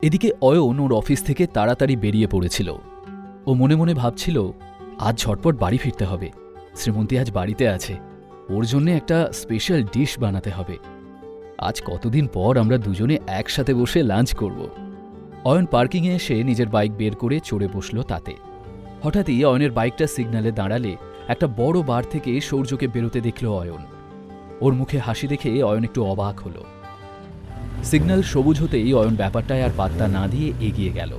এদিকে অয়ন ওর অফিস থেকে তাড়াতাড়ি বেরিয়ে পড়েছিল। ও মনে মনে ভাবছিল, আজ ঝটপট বাড়ি ফিরতে হবে। শ্রীমন্তী আজ বাড়িতে আছে, ওর জন্য একটা স্পেশাল ডিশ বানাতে হবে। আজ কতদিন পর আমরা দুজনে একসাথে বসে লাঞ্চ করব। অয়ন পার্কিংয়ে এসে নিজের বাইক বের করে চড়ে বসল তাতে। হঠাৎই অয়নের বাইকটা সিগন্যালে দাঁড়ালে একটা বড় বার থেকে সূর্যকে বেরোতে দেখল অয়ন। ওর মুখে হাসি দেখে অয়ন একটু অবাক হল। সিগন্যাল সবুজ হতেই অয়ন ব্যাপারটায় আর পাত্তা না দিয়ে এগিয়ে গেল।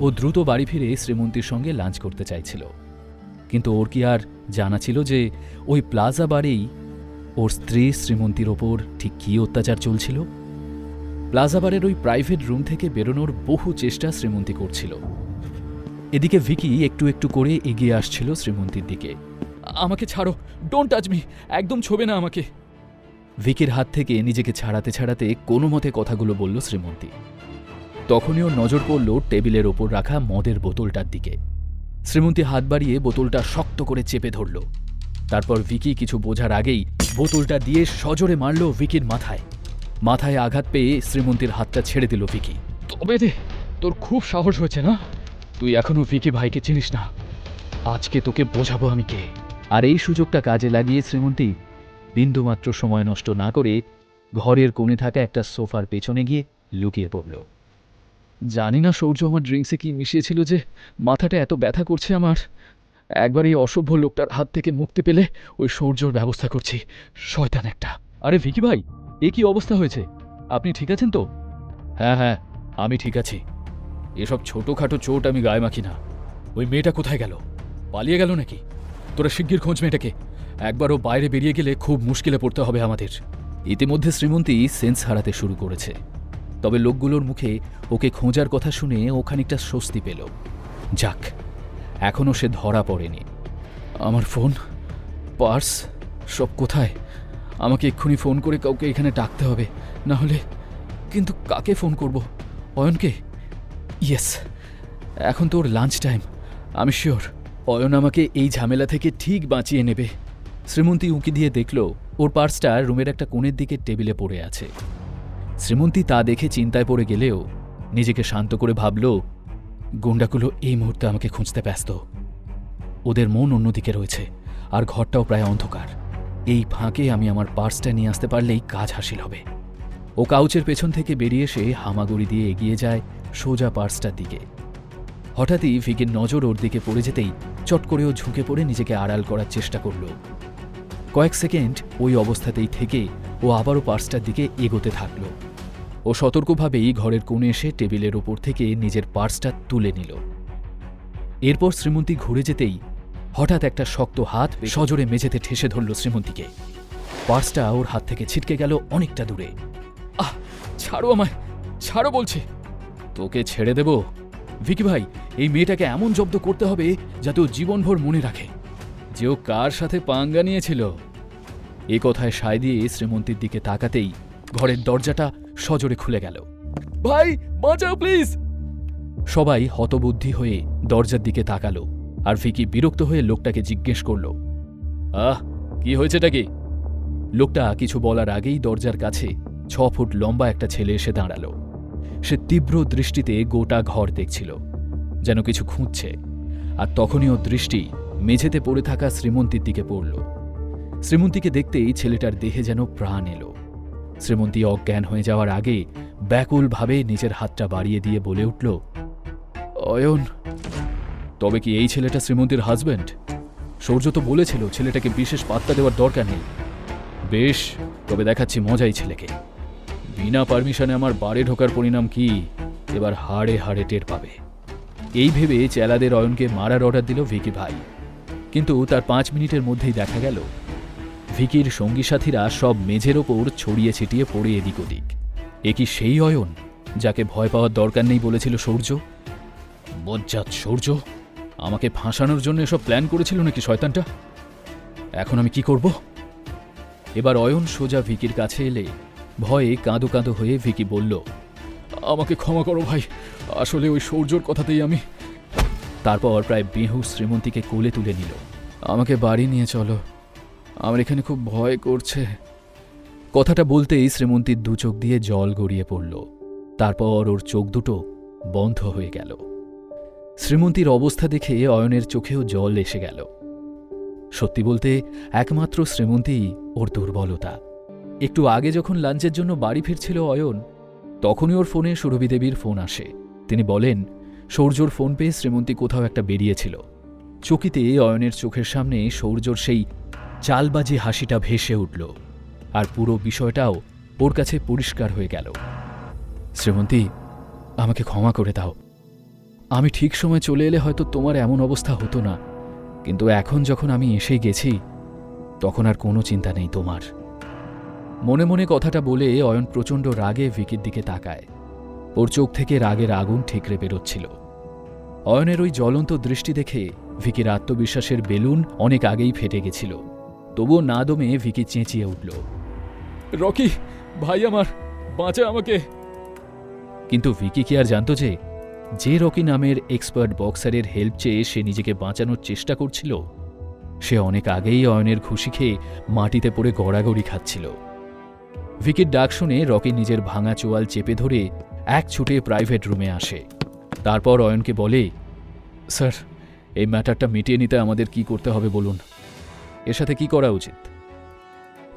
ও দ্রুত বাড়ি ফিরে শ্রীমন্তীর সঙ্গে লাঞ্চ করতে চাইছিল, কিন্তু ওর কি আর জানা ছিল যে ওই প্লাজা বারেই ওর স্ত্রী শ্রীমন্তীর ওপর ঠিক কী অত্যাচার চলছিল? প্লাজা বারের ওই প্রাইভেট রুম থেকে বেরোনোর বহু চেষ্টা শ্রীমন্তী করছিল। এদিকে ভিকি একটু একটু করে এগিয়ে আসছিল শ্রীমন্তীর দিকে। আমাকে ছাড়ো, ডোন্ট টাচ মি, একদম ছোবে না আমাকে। ভিকির হাত থেকে নিজেকে ছাড়াতে ছাড়াতে কোনো মতে কথাগুলো বলল শ্রীমন্তী। তখনই ওর নজর পড়ল টেবিলের ওপর রাখা মদের বোতলটার দিকে। শ্রীমন্তী হাত বাড়িয়ে বোতলটা শক্ত করে চেপে ধরল। তারপর ভিকি কিছু বোঝার আগেই বোতলটা দিয়ে সজোরে মারল ভিকির মাথায়। মাথায় আঘাত পেয়ে শ্রীমন্তীর হাতটা ছেড়ে দিল ভিকি। তবে রে, তোর খুব সাহস হয়েছে না? তুই এখনো ভিকি ভাইকে চিনিস না। আজকে তোকে বোঝাবো আমি কে। আর এই সুযোগটা কাজে লাগিয়ে শ্রীমন্তী বিন্দুমাত্র সময় নষ্ট না করে ঘরের কোণে থাকা একটা সোফার পেছনে গিয়ে লুকিয়ে পড়ল। জানি না সূর্য আমার ড্রিঙ্কসে কি মিশিয়েছিল যে মাথাটা এত ব্যথা করছে আমার। একবার এই অসভ্য লোকটার হাত থেকে মুক্তি পেলে ওই সূর্যর ব্যবস্থা করছি, শয়তান একটা। আরে ভিকি ভাই, এ কি অবস্থা হয়েছে? আপনি ঠিক আছেন তো? হ্যাঁ, আমি ঠিক আছি। এসব ছোটোখাটো চোট আমি গায়ে মাখি না। ওই মেয়েটা কোথায় গেল? পালিয়ে গেল নাকি? তোরা শিগগির খোঁজ মেয়েটাকে। একবার ও বাইরে বেরিয়ে গেলে খুব মুশকিলে পড়তে হবে আমাদের। ইতিমধ্যে শ্রীমন্তী সেন্স হারাতে শুরু করেছে, তবে লোকগুলোর মুখে ওকে খোঁজার কথা শুনে ও খানিকটা স্বস্তি পেল। যাক, এখনও সে ধরা পড়েনি। আমার ফোন, পার্স সব কোথায়? আমাকে এক্ষুনি ফোন করে কাউকে এখানে ডাকতে হবে, না হলে। কিন্তু কাকে ফোন করব? অয়নকে? ইয়েস, এখন তো ওর লাঞ্চ টাইম। আমি শিওর অয়ন আমাকে এই ঝামেলা থেকে ঠিক বাঁচিয়ে নেবে। শ্রীমন্তী উঁকি দিয়ে দেখল ওর পার্সটা রুমের একটা কোণের দিকে টেবিলে পড়ে আছে। শ্রীমন্তী তা দেখে চিন্তায় পড়ে গেলেও নিজেকে শান্ত করে ভাবল, গুন্ডাগুলো এই মুহূর্তে আমাকে খুঁজতে ব্যস্ত। ওদের মন অন্যদিকে রয়েছে, আর ঘরটাও প্রায় অন্ধকার। এই ফাঁকে আমি আমার পার্সটা নিয়ে আসতে পারলেই কাজ হাসিল হবে। ও কাউচের পেছন থেকে বেরিয়ে এসে হামাগুড়ি দিয়ে এগিয়ে যায় সোজা পার্সটার দিকে। হঠাৎই ভিকির নজর ওর দিকে পড়ে যেতেই চট করে ও ঝুঁকে পড়ে নিজেকে আড়াল করার চেষ্টা করল। কয়েক সেকেন্ড ওই অবস্থাতেই থেকে ও আবারও পার্সটার দিকে এগোতে থাকল। ও সতর্কভাবেই ঘরের কোণে এসে টেবিলের ওপর থেকে নিজের পার্সটা তুলে নিল। এরপর শ্রীমন্তী ঘুরে যেতেই হঠাৎ একটা শক্ত হাত সজোরে মেঝেতে ঠেসে ধরল শ্রীমন্তীকে। পার্সটা ওর হাত থেকে ছিটকে গেল অনেকটা দূরে। আহ, ছাড়ো আমায়, ছাড়ো বলছে। তোকে ছেড়ে দেব? ভিকি ভাই, এই মেয়েটাকে এমন জব্দ করতে হবে যাতে ও জীবনভর মনে রাখে যে ও কার সাথে পাঙ্গা নিয়েছিল। এ কথায় সায় দিয়ে শ্রীমন্তীর দিকে তাকাতেই ঘরের দরজাটা সজোরে খুলে গেল। ভাই বাঁচাও প্লিজ! সবাই হতবুদ্ধি হয়ে দরজার দিকে তাকালো, আর ভিকি বিরক্ত হয়ে লোকটাকে জিজ্ঞেস করল, কি হয়েছেটা কি? লোকটা কিছু বলার আগেই দরজার কাছে 6 ফুট লম্বা একটা ছেলে এসে দাঁড়ালো। সে তীব্র দৃষ্টিতে গোটা ঘর দেখছিল, যেন কিছু খুঁজছে। আর তখনই ওর দৃষ্টি মেঝেতে পড়ে থাকা শ্রীমন্তীর দিকে পড়ল। শ্রীমন্তীকে দেখতেই ছেলেটার দেহে যেন প্রাণ এলো। শ্রীমন্তী অজ্ঞান হয়ে যাওয়ার আগে ব্যাকুলভাবে নিজের হাতটা বাড়িয়ে দিয়ে বলে উঠল, অয়ন। তবে কি এই ছেলেটা শ্রীমন্তীর হাজব্যান্ড? সূর্য তো বলেছিল ছেলেটাকে বিশেষ পাত্তা দেওয়ার দরকার নেই। বেশ, তবে দেখাচ্ছি মজাই ছেলেকে। বিনা পারমিশনে আমার বাড়ি ঢোকার পরিণাম কি এবার হাড়ে হাড়ে টের পাবে। এই ভেবে চেলাদের অয়নকে মারার অর্ডার দিল ভিকি ভাই। কিন্তু তার 5 মিনিটের মধ্যেই দেখা গেল ভিকির সঙ্গী সাথীরা সব মেঝের ওপর ছড়িয়ে ছিটিয়ে পড়ে এদিক ওদিক। এ কি সেই অয়ন যাকে ভয় পাওয়ার দরকার নেই বলেছিল সূর্য? বজ্জাত সূর্য আমাকে ফাঁসানোর জন্য এসব প্ল্যান করেছিল নাকি শয়তানটা? এখন আমি কি করব? এবার অয়ন সোজা ভিকির কাছে এলে ভয়ে কাঁদো কাঁদো হয়ে ভিকি বলল, আমাকে ক্ষমা করো ভাই, আসলে ওই সূর্যর কথাতেই আমি। তারপর প্রায় বেহুশ শ্রীমন্তীকে কোলে তুলে নিল। আমাকে বাড়ি নিয়ে চলো, আমার এখানে খুব ভয় করছে। কথাটা বলতেই শ্রীমন্তীর 2 চোখ দিয়ে জল গড়িয়ে পড়ল। তারপর ওর চোখ দুটো বন্ধ হয়ে গেল। শ্রীমন্তীর অবস্থা দেখে অয়নের চোখেও জল এসে গেল। সত্যি বলতে একমাত্র শ্রীমন্তী ওর দুর্বলতা। একটু আগে যখন লাঞ্চের জন্য বাড়ি ফিরছিল অয়ন, তখনই ওর ফোনে সুরভি দেবীর ফোন আসে। তিনি বলেন সৌর্যর ফোন পেয়ে শ্রীমন্তী কোথাও একটা বেরিয়েছিল। চকিতে অয়নের চোখের সামনে সৌর্যর সেই চালবাজি হাসিটা ভেসে উঠল, আর পুরো বিষয়টাও ওর কাছে পরিষ্কার হয়ে গেল। শ্রীমন্তী, আমাকে ক্ষমা করে দাও। আমি ঠিক সময় চলে এলে হয়তো তোমার এমন অবস্থা হতো না, কিন্তু এখন যখন আমি এসেই গেছি তখন আর কোনো চিন্তা নেই তোমার। মনে মনে কথাটা বলে অয়ন প্রচণ্ড রাগে ভিকির দিকে তাকায়। ওর চোখ থেকে রাগের আগুন ঠিকরে বেরোচ্ছিল। অয়নের ওই জ্বলন্ত দৃষ্টি দেখে ভিকির আত্মবিশ্বাসের বেলুন অনেক আগেই ফেটে গেছিল। তবুও না দমে ভিকি চেঁচিয়ে উঠল, রকি ভাই আমার, বাঁচা আমাকে। কিন্তু ভিকি কি আর জানত যে রকি নামের এক্সপার্ট বক্সারের হেল্প চেয়ে সে নিজেকে বাঁচানোর চেষ্টা করছিল, সে অনেক আগেই অয়নের খুশি খেয়ে মাটিতে পড়ে গড়াগড়ি খাচ্ছিল। ভিকির ডাক শুনে রকি নিজের ভাঙা চোয়াল চেপে ধরে এক ছুটে প্রাইভেট রুমে আসে। তারপর অয়নকে বলে, স্যার, এই ম্যাটারটা মিটিয়ে নিতে আমাদের কি করতে হবে বলুন, এর সাথে কি করা উচিত?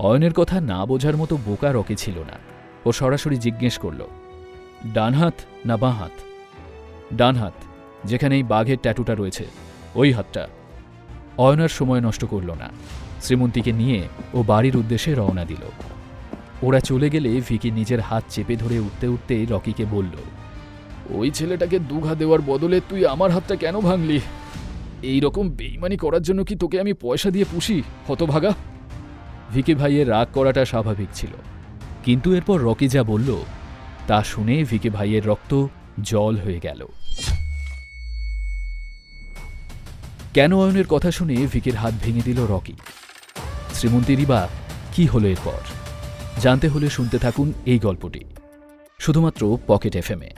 অয়নের কথা না বোঝার মতো বোকা রকি ছিল না। ও সরাসরি জিজ্ঞেস করল, ডান হাত না বাঁ হাত? ডান হাত, যেখানে এই বাঘের ট্যাটুটা রয়েছে ওই হাতটা। অয়নার সময় নষ্ট করল না, শ্রীমন্তীকে নিয়ে ও বাড়ির উদ্দেশ্যে রওনা দিল। ওরা চলে গেলে ভিকি নিজের হাত চেপে ধরে উঠতে উঠতে রকিকে বলল, ওই ছেলেটাকে দুঘা দেওয়ার বদলে তুই আমার হাতটা কেন ভাঙলি? এই রকম বেইমানি করার জন্য কি তোকে আমি পয়সা দিয়ে পুষি, হতভাগা? ভিকি ভাইয়ের রাগ করাটা স্বাভাবিক ছিল, কিন্তু এরপর রকি যা বলল তা শুনে ভিকি ভাইয়ের রক্ত জল হয়ে গেল। কেন অয়নের কথা শুনে ভিকির হাত ভেঙে দিল রকি? শ্রীমন্তীরই বা কি হলো এরপর? জানতে হলে শুনতে থাকুন এই গল্পটি, শুধুমাত্র পকেট FM-এ।